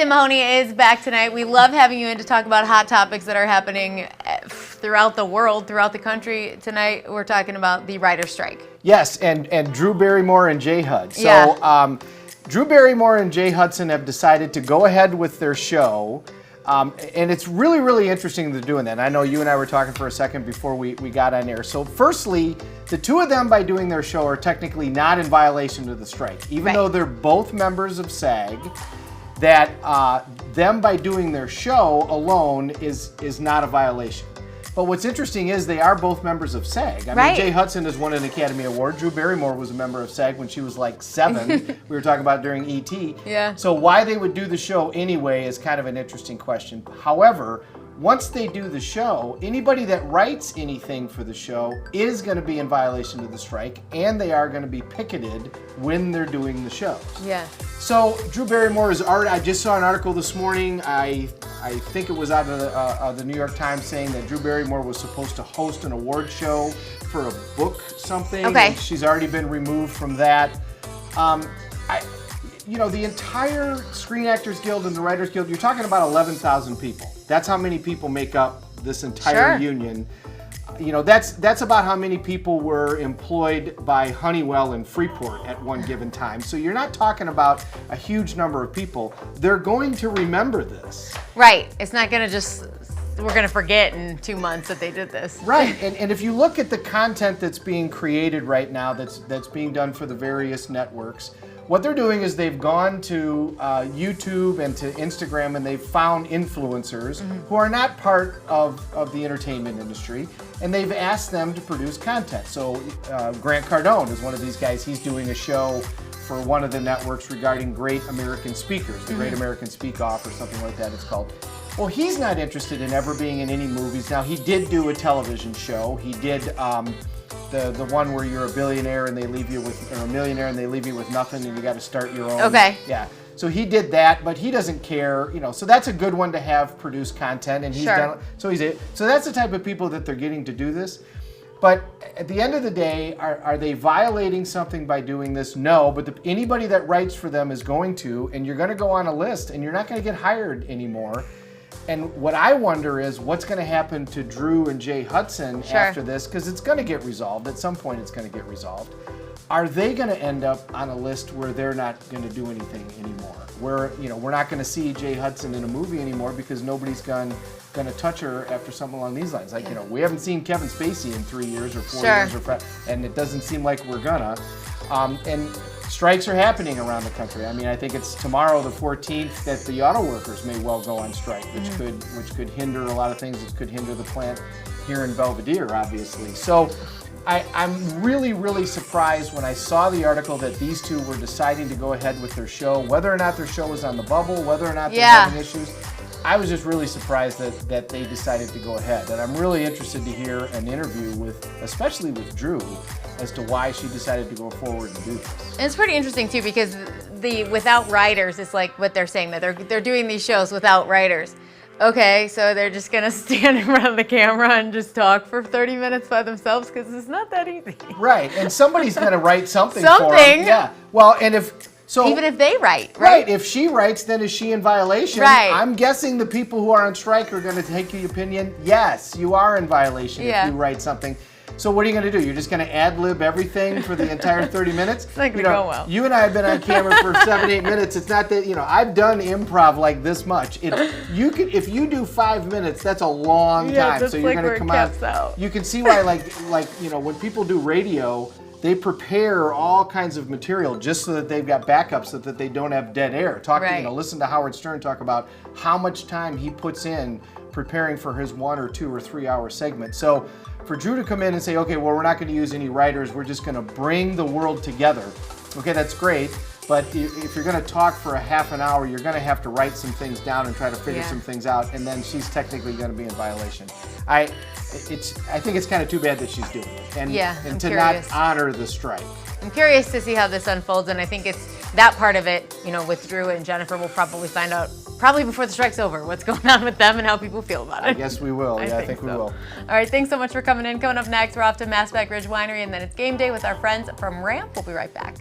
Tim Mahoney is back tonight. We love having you in to talk about hot topics that are happening throughout the world, throughout the country. Tonight, we're talking about the writer's strike. Yes, and Drew Barrymore and Jay Hud. So, Yeah. Drew Barrymore and Jay Hudson have decided to go ahead with their show. And it's really, really interesting they're doing that. And I know you and I were talking for a second before we got on air. So firstly, the two of them, by doing their show, are technically not in violation of the strike. Even though they're both members of SAG, that them by doing their show alone is not a violation. But what's interesting is they are both members of SAG. I mean, Jay Hudson has won an Academy Award. Drew Barrymore was a member of SAG when she was like 7. We were talking about during E.T. Yeah. So why they would do the show anyway is kind of an interesting question. However, once they do the show, anybody that writes anything for the show is going to be in violation of the strike, and they are going to be picketed when they're doing the show. Yeah. So Drew Barrymore is already, I just saw an article this morning, I think it was out of the New York Times, saying that Drew Barrymore was supposed to host an award show for a book something. Okay. And she's already been removed from that. You know, the entire Screen Actors Guild and the Writers Guild, you're talking about 11,000 people. That's how many people make up this entire union. You know, that's about how many people were employed by Honeywell in Freeport at one given time. So you're not talking about a huge number of people. They're going to remember this. Right. It's not going to just, we're going to forget in 2 months that they did this. Right. And if you look at the content that's being created right now, that's being done for the various networks, what they're doing is they've gone to YouTube and to Instagram, and they've found influencers who are not part of the entertainment industry, and they've asked them to produce content. So Grant Cardone is one of these guys. He's doing a show for one of the networks regarding great American speakers, the Great American Speak Off or something like that it's called. Well, he's not interested in ever being in any movies. Now, he did do a television show. He did the one where you're a billionaire and they leave you with, or a millionaire and they leave you with nothing and you got to start your own. Okay. Yeah. So he did that, but he doesn't care, you know. So that's a good one to have produce content, and he's done. So so that's the type of people that they're getting to do this. But at the end of the day, are they violating something by doing this? No, but anybody that writes for them is going to, and you're going to go on a list, and you're not going to get hired anymore. And what I wonder is what's going to happen to Drew and Jay Hudson after this, because it's going to get resolved. At some point, it's going to get resolved. Are they going to end up on a list where they're not going to do anything anymore? Where, you know, we're not going to see Jay Hudson in a movie anymore because nobody's going to touch her after something along these lines. Like, you know, we haven't seen Kevin Spacey in 3 years or 4 years, and it doesn't seem like we're gonna. And strikes are happening around the country. I mean, I think it's tomorrow, the 14th, that the auto workers may well go on strike, which could hinder a lot of things. It could hinder the plant here in Belvedere, obviously. So I'm really, really surprised when I saw the article that these two were deciding to go ahead with their show, whether or not their show was on the bubble, whether or not they're having issues. I was just really surprised that they decided to go ahead. And I'm really interested to hear an interview especially with Drew, as to why she decided to go forward and do this. And it's pretty interesting too, because without writers, it's like what they're saying, that they're doing these shows without writers. Okay, so they're just gonna stand in front of the camera and just talk for 30 minutes by themselves, because it's not that easy. Right, and somebody's gonna write something for them. Yeah. Well, and even if they write, right? If she writes, then is she in violation? Right. I'm guessing the people who are on strike are going to take the opinion, yes, you are in violation if you write something. So what are you going to do? You're just going to ad-lib everything for the entire 30 minutes? It's not going to go well. You and I have been on camera for 7-8 minutes. It's not that, you know, I've done improv like this much. If you do 5 minutes, that's a long time. So you're going to come out. You can see why, like you know, when people do radio, they prepare all kinds of material just so that they've got backups, so that they don't have dead air. You know, listen to Howard Stern talk about how much time he puts in preparing for his 1 or 2 or 3 hour segment. So for Drew to come in and say, okay, well, we're not going to use any writers, we're just going to bring the world together. Okay, that's great. But if you're going to talk for a half an hour, you're going to have to write some things down and try to figure some things out, and then she's technically going to be in violation. I think it's kind of too bad that she's doing it, and to not honor the strike. I'm curious to see how this unfolds, and I think it's that part of it, you know, with Drew and Jennifer, we'll probably find out probably before the strike's over what's going on with them and how people feel about it. I guess we will. I think we will. All right, thanks so much for coming in. Coming up next, we're off to Massback Ridge Winery, and then it's game day with our friends from Ramp. We'll be right back.